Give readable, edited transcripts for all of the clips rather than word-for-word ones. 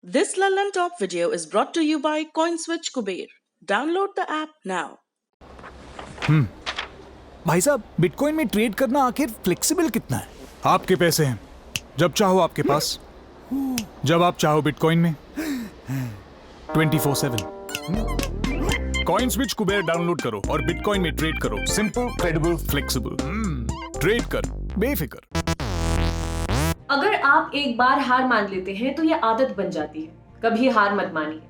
This London Top video is brought to you by CoinSwitch Kuber. Download the app now. भाई साहब, bitcoin में trade करना आखिर flexible कितना है? आपके पैसे हैं, जब चाहो आपके पास, जब आप चाहो बिटकॉइन में 24/7। कॉइनस्विच कुबेर डाउनलोड करो और बिटकॉइन में ट्रेड करो। Simple, credible, flexible. ट्रेड कर बेफिक्र। अगर आप एक बार हार मान लेते हैं तो यह आदत बन जाती है। कभी हार मत मानिए।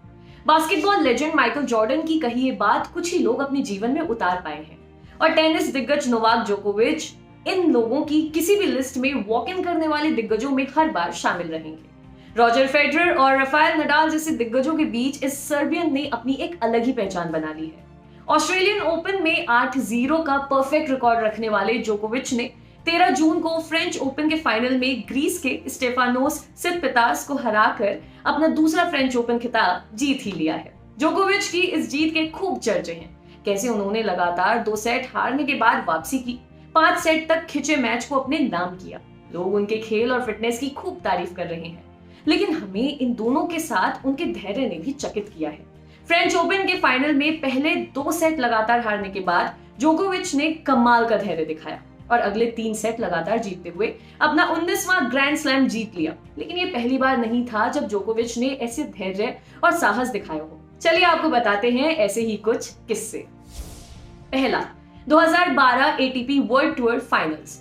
बास्केटबॉल लेजेंड माइकल जॉर्डन की कही ये बात कुछ ही लोग अपने जीवन में उतार पाए हैं, और टेनिस दिग्गज नोवाक जोकोविच इन लोगों की किसी भी लिस्ट में वॉक इन करने वाले दिग्गजों में हर बार शामिल रहेंगे। रॉजर फेडरर और राफेल नडाल जैसे दिग्गजों के बीच इस सर्बियन ने अपनी एक अलग ही पहचान बना ली है। ऑस्ट्रेलियन ओपन में 8-0 का परफेक्ट रिकॉर्ड रखने वाले जोकोविच ने 13 जून को फ्रेंच ओपन के फाइनल में ग्रीस के स्टेफानोस सिटसिपास को हराकर अपना दूसरा फ्रेंच ओपन खिताब जीत ही लिया है। जोकोविच की इस जीत के खूब चर्चे हैं। कैसे उन्होंने लगातार 2 सेट हारने के बाद वापसी की, 5 सेट तक खिंचे मैच को अपने नाम किया। लोग उनके खेल और फिटनेस की खूब तारीफ कर रहे हैं, लेकिन हमें इन दोनों के साथ उनके धैर्य ने भी चकित किया है। फ्रेंच ओपन के फाइनल में पहले 2 सेट लगातार हारने के बाद जोकोविच ने कमाल का धैर्य दिखाया और अगले 3 सेट लगातार जीतते हुए अपना 19वां ग्रैंड स्लैम जीत लिया। लेकिन ये पहली बार नहीं था जब जोकोविच ने ऐसे धैर्य और साहस दिखाया हो। चलिए आपको बताते हैं ऐसे ही कुछ किस्से। पहला, 2012 ATP world tour finals.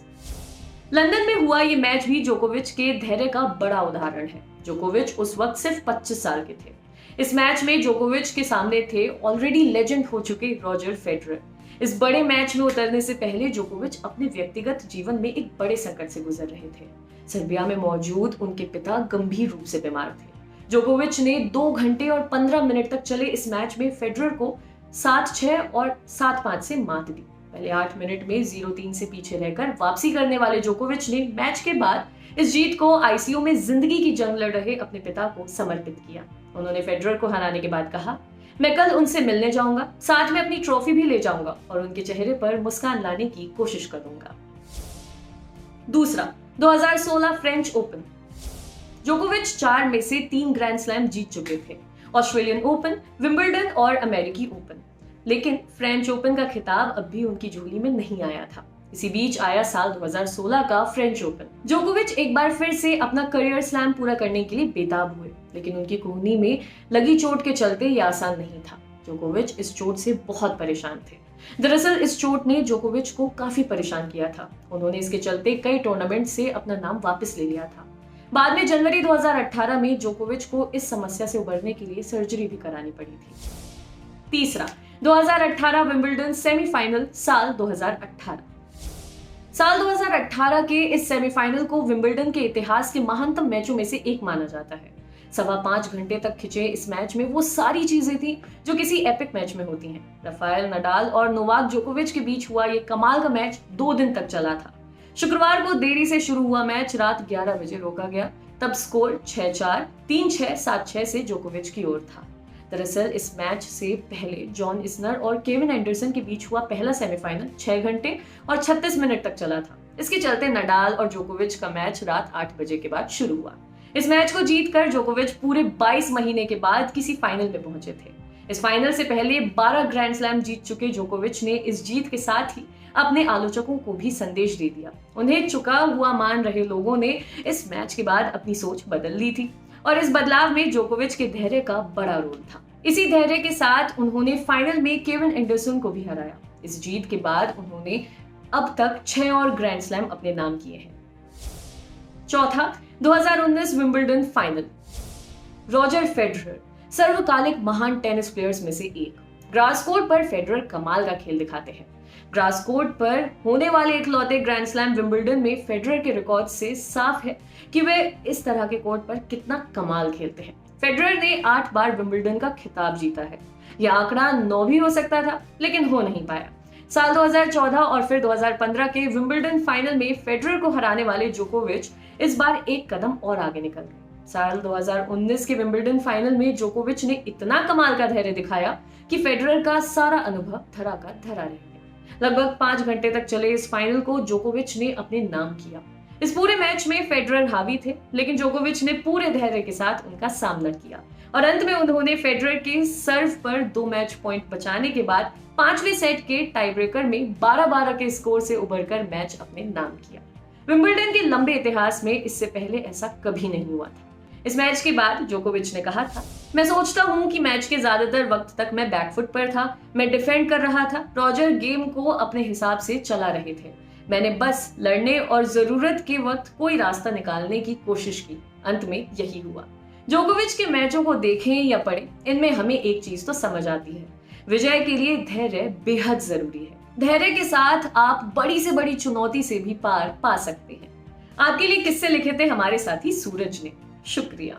London में हुआ ये मैच भी जोकोविच के धैर्य का बड़ा उदाहरण है। जोकोविच उस वक्त सिर्फ 25 साल के थे। इस मैच में जोकोविच के सामने थे ऑलरेडी लेजेंड हो चुके रॉजर फेडरर। इस बड़े मैच में उतरने से पहले जोकोविच अपने व्यक्तिगत जीवन में एक बड़े संकट से गुजर रहे थे। सर्बिया में मौजूद उनके पिता गंभीर रूप से बीमार थे। जोकोविच ने 2 घंटे और 15 मिनट तक चले इस मैच में फेडरर को 7-6 और 7-5 से मात दी। पहले 8 मिनट में 0-3 से पीछे रहकर वापसी करने वाले जोकोविच ने मैच के बाद इस जीत को आईसीयू में जिंदगी की जंग लड़ रहे अपने पिता को समर्पित किया। उन्होंने फेडरर को हराने के बाद कहा, मैं कल उनसे मिलने जाऊंगा, साथ में अपनी ट्रॉफी भी ले जाऊंगा और उनके चेहरे पर मुस्कान लाने की कोशिश करूंगा। दूसरा, 2016 फ्रेंच ओपन। जोकोविच 4 में से 3 ग्रैंड स्लैम जीत चुके थे, ऑस्ट्रेलियन ओपन, विंबलडन और अमेरिकी ओपन। लेकिन फ्रेंच ओपन का खिताब अब भी उनकी झोली में नहीं आया था। इसी बीच आया साल 2016 का फ्रेंच ओपन। जोकोविच एक बार फिर से अपना करियर स्लैम पूरा करने के लिए बेताब हुए, लेकिन उनकी कोहनी में लगी चोट के चलते ये आसान नहीं था। जोकोविच इस चोट से बहुत परेशान थे। दरअसल इस चोट ने जोकोविच को काफी परेशान किया था। उन्होंने इसके चलते कई टूर्नामेंट से अपना नाम वापस ले लिया था। बाद में जनवरी 2018 में जोकोविच को इस समस्या से उबरने के लिए सर्जरी भी करानी पड़ी थी। तीसरा, 2018 विंबलडन सेमीफाइनल। साल 2018 के इस सेमीफाइनल को विंबलडन के इतिहास के महानतम मैचों में से एक माना जाता है। 5.25 घंटे तक खिंचे इस मैच में वो सारी चीजें थी जो किसी एपिक मैच में होती हैं। राफेल नडाल और नोवाक जोकोविच के बीच हुआ ये कमाल का मैच 2 दिन तक चला था। शुक्रवार को देरी से शुरू हुआ मैच रात 11 बजे रोका गया। तब स्कोर 6-4, 3-6, 7-6 से जोकोविच की ओर था। दरअसल इस मैच से पहले जॉन इस्नर और केविन एंडरसन के बीच हुआ पहला सेमीफाइनल 6 घंटे और 36 मिनट तक चला था। इसके चलते नडाल और जोकोविच का मैच रात 8 बजे के बाद शुरू हुआ। इस मैच को जीतकर जोकोविच पूरे 22 महीने के बाद किसी फाइनल में पहुंचे थे। इस फाइनल से पहले 12 ग्रैंड स्लैम जीत चुके जोकोविच ने इस जीत के साथ ही अपने आलोचकों को भी संदेश दे दिया। उन्हें चुका हुआ मान रहे लोगों ने इस मैच के बाद अपनी सोच बदल ली थी, और इस बदलाव में जोकोविच के धैर्य का बड़ा रोल था। इसी धैर्य के साथ उन्होंने फाइनल में केविन एंडरसन को भी हराया। इस जीत के बाद उन्होंने अब तक 6 और ग्रैंड स्लैम अपने नाम किए हैं। चौथा, 2019 विंबलडन फाइनल। रॉजर फेडरर सर्वकालिक महान टेनिस प्लेयर्स में से एक। ग्रास कोर्ट पर फेडरर कमाल का खेल दिखाते हैं। ग्रास कोर्ट पर होने वाले इकलौते ग्रैंड स्लैम विंबलडन में फेडरर के रिकॉर्ड से साफ है कि वे इस तरह के कोर्ट पर कितना कमाल खेलते हैं। फेडरर ने 8 बार विंबलडन का खिताब जीता है। यह आंकड़ा 9 भी हो सकता था, लेकिन हो नहीं पाया। साल 2014 और फिर 2015 के विंबलडन फाइनल में फेडरर को हराने वाले जोकोविच इस बार एक कदम और आगे निकल गए। साल 2019 के विंबलडन फाइनल में जोकोविच ने इतना कमाल का धैर्य दिखाया कि फेडरर का सारा अनुभव धरा का धरा रह गया। लगभग 5 घंटे तक चले इस फाइनल को जोकोविच ने अपने नाम किया। इस पूरे मैच में फेडरर हावी थे, लेकिन जोकोविच ने पूरे धैर्य के साथ उनका सामना किया और अंत में उन्होंने फेडरर के सर्व पर 2 मैच पॉइंट बचाने के बाद 5वें सेट के टाई ब्रेकर में 12-12 के स्कोर से उभरकर मैच अपने नाम किया। विंबलडन के लंबे इतिहास में इससे पहले ऐसा कभी नहीं हुआ था। इस मैच के बाद जोकोविच ने कहा था, मैं सोचता हूं कि मैच के ज्यादातर वक्त तक मैं बैकफुट पर था, मैं डिफेंड कर रहा था, रॉजर गेम को अपने हिसाब से चला रहे थे, मैंने बस लड़ने और जरूरत के वक्त कोई रास्ता निकालने की कोशिश की, अंत में यही हुआ। जोकोविच के मैचों को देखें या पढ़ें, इनमें हमें एक चीज तो समझ आती है, विजय के लिए धैर्य बेहद जरूरी है। धैर्य के साथ आप बड़ी से बड़ी चुनौती से भी पार पा सकते हैं। आपके लिए किस्से लिखे थे हमारे साथी सूरज ने। शुक्रिया।